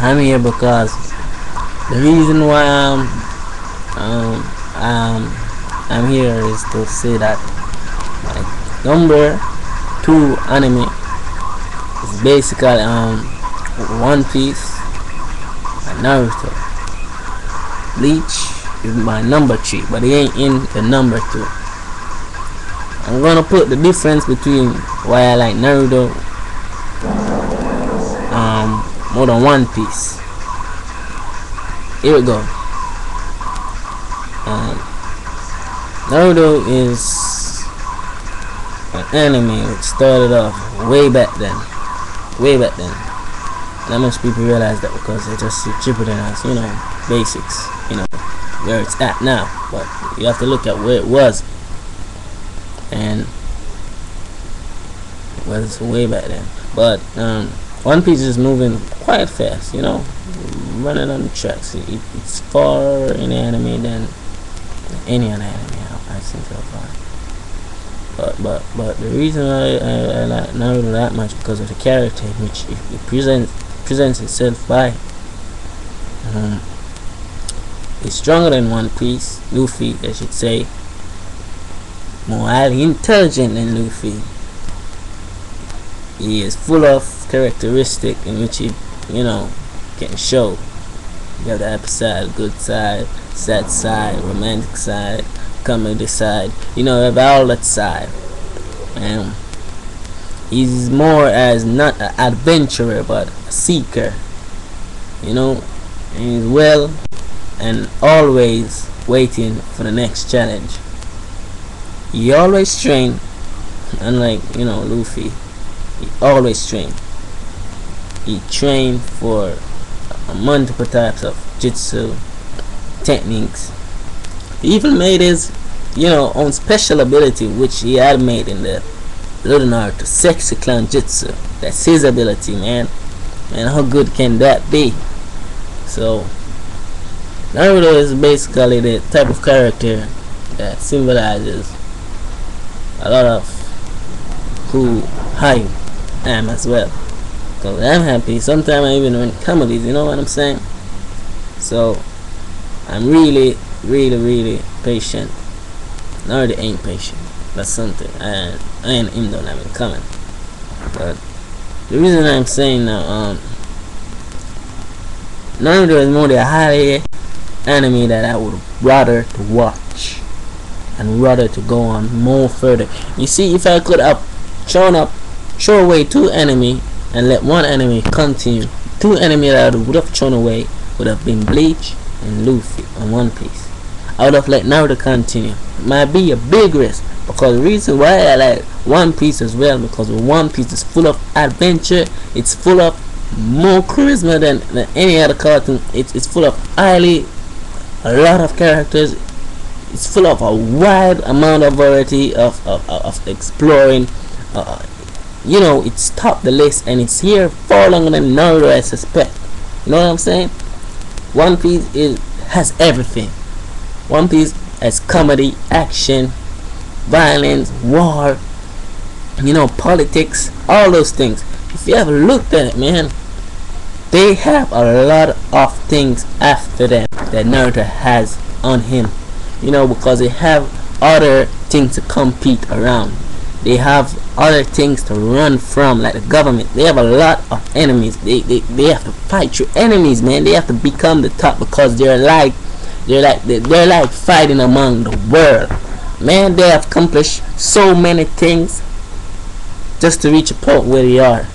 I'm here because the reason why I'm here is to say that my number 2 anime is basically One Piece and Naruto. Bleach is my number 3, but it ain't in the number 2. I'm gonna put the difference between why I like Naruto more than One Piece. Here we go. Naruto is an anime which started off way back then. Not much people realize that because they just see cheaper than us, you know, basics, you know, where it's at now. But you have to look at where it was, and it was way back then. But One Piece is moving quite fast, you know, running on the tracks. It's far in the anime than any other anime I've seen so far. But the reason I like Naruto that much because of the character in which it presents itself by. It's stronger than One Piece. Luffy, I should say, more highly intelligent than Luffy. He is full of characteristics in which he, you know, can show. You have the happy side, good side, sad side, romantic side, comedy side. You know, you have all that side. And he's more as not an adventurer but a seeker. You know, and he's well and always waiting for the next challenge. He always train, unlike, you know, Luffy. He always train. He trained for multiple types of jutsu techniques. He even made his, you know, own special ability, which he had made in the Little Naruto, Sexy Clown Jutsu. That's his ability, man. And how good can that be? So Naruto is basically the type of character that symbolizes a lot of who I am as well. Because I'm happy. Sometimes I even run comedies, you know what I'm saying? So I'm really patient. Naruto ain't patient. That's something. I and him don't have in common. But the reason I'm saying now, Naruto is more the high anime that I would rather to watch and rather to go on more further. You see, if I could have throw away 2 anime and let 1 anime continue, 2 anime that I would have thrown away would have been Bleach and Luffy and One Piece. I would have let Naruto continue. It might be a big risk, because the reason why I like One Piece as well, because One Piece is full of adventure. It's full of more charisma than any other cartoon. It's full of a lot of characters. It's full of a wide amount of variety of exploring. You know, it's top the list, and it's here far longer than Naruto, I suspect. You know what I'm saying? One Piece has everything. One Piece has comedy, action, violence, war, you know, politics, all those things. If you ever looked at it, man, they have a lot of things after them that Naruto has on him. You know, because they have other things to compete around. They have other things to run from, like the government. They have a lot of enemies. They have to fight through enemies, man. They have to become the top because they're like fighting among the world. Man, they have accomplished so many things just to reach a point where they are.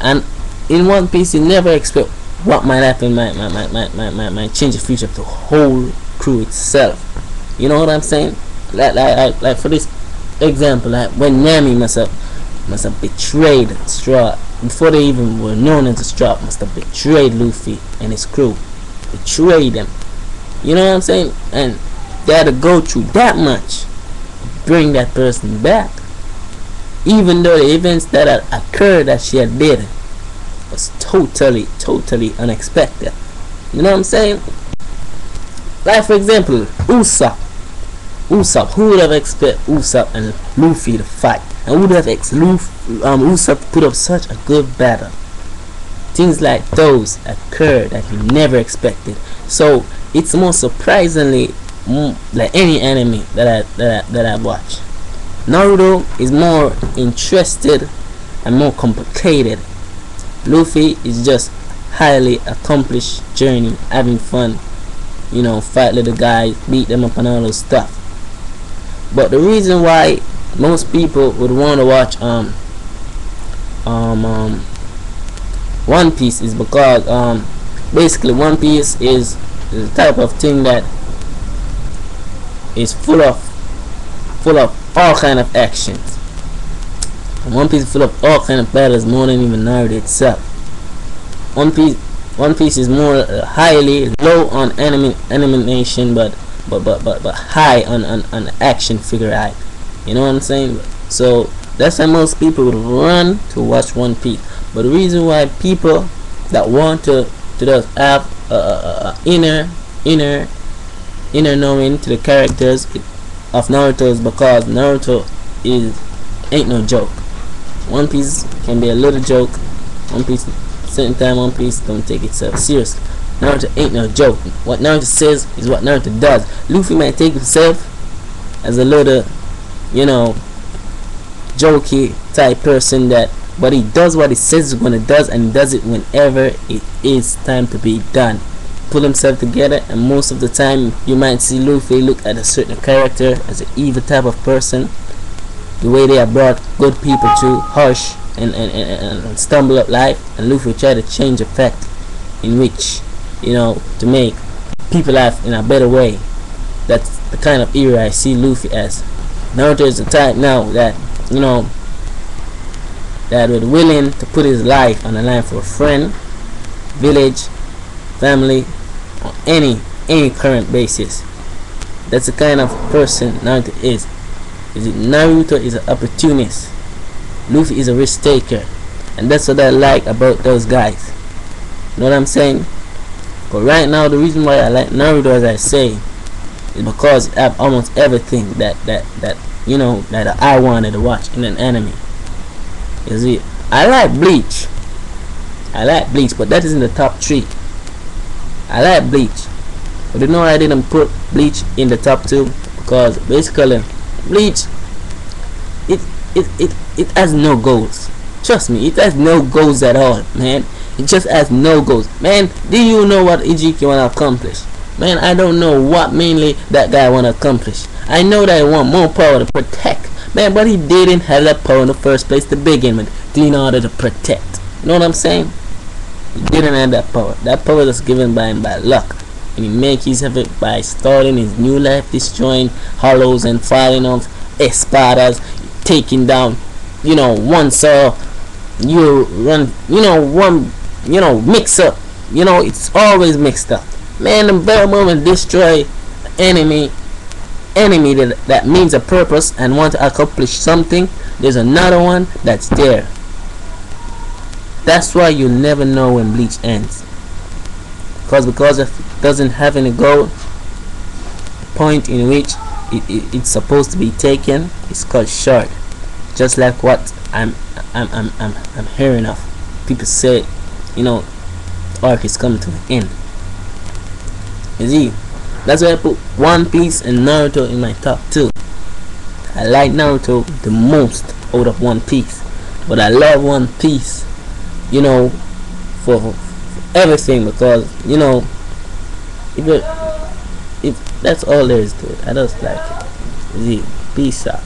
And in One Piece, you never expect what might happen. Might change the future of the whole crew itself. You know what I'm saying? Like for this example, like when Nami must have betrayed Straw before they even were known as the Straw. Must have betrayed Luffy and his crew, betrayed them. You know what I'm saying? And they had to go through that much to bring that person back, even though the events that had occurred that she had did was totally unexpected. You know what I'm saying? Like for example, Usopp. Who would have expected Usopp and Luffy to fight? And would have Usopp put up such a good battle? things like those occur that you never expected. So it's more surprisingly like any anime that I watch. Naruto is more interested and more complicated. Luffy is just highly accomplished journey, having fun, you know, fight little guys, beat them up and all those stuff. But the reason why most people would want to watch One Piece is because basically One Piece is the type of thing that is full of all kind of actions. One Piece is full of all kind of battles, more than even Naruto itself. One Piece is more highly low on animation, but high on action figure art. You know what I'm saying? So that's why most people would run to watch One Piece. But the reason why people that want to just have inner knowing to the characters of Naruto is because Naruto ain't no joke. One Piece can be a little joke. One Piece, certain time, One Piece don't take itself seriously. Naruto ain't no joke. What Naruto says is what Naruto does. Luffy might take himself as a little, you know, jokey type person, that but he does what he says he's gonna does, and does it whenever it is time to be done. Pull himself together, and most of the time you might see Luffy look at a certain character as an evil type of person. The way they have brought good people to hush and stumble up life, and Luffy try to change the fact in which, you know, to make people laugh in a better way. That's the kind of era I see Luffy as. Naruto is the type now that, you know, that would willing to put his life on the line for a friend, village, family, on any current basis. That's the kind of person Naruto is. Naruto is an opportunist. Luffy is a risk taker, and that's what I like about those guys. You know what I'm saying? But right now, the reason why I like Naruto, as I say, is because it have almost everything that you know that I wanted to watch in an anime. You see, I like Bleach, but that is in the top 3. I like Bleach, but you know I didn't put Bleach in the top 2 because basically Bleach, it has no goals. Trust me, it has no goals at all, man. It just has no goals, man. Do you know what Ijiki wanna accomplish? Man, I don't know what mainly that guy wanna accomplish. I know that he want more power to protect, man, but he didn't have that power in the first place to begin with, in order to protect. You know what I'm saying? He didn't have that power. That power was given by him by luck, and he make use of it by starting his new life, destroying hollows and filing off espadas, taking down, you know, one saw, you run, you know, one, you know, mix up, you know, it's always mixed up, man. The very moment destroy enemy that means a purpose and want to accomplish something, there's another one that's there. That's why you'll never know when Bleach ends, because if it doesn't have any goal, point in which it's supposed to be taken is cut short. Just like what I'm hearing of people say, you know, arc is coming to an end. You see, that's why I put One Piece and Naruto in my top 2. I like Naruto the most out of One Piece, but I love One Piece, you know, for everything, because, you know, if that's all there is to it. I just like it. You see, peace out.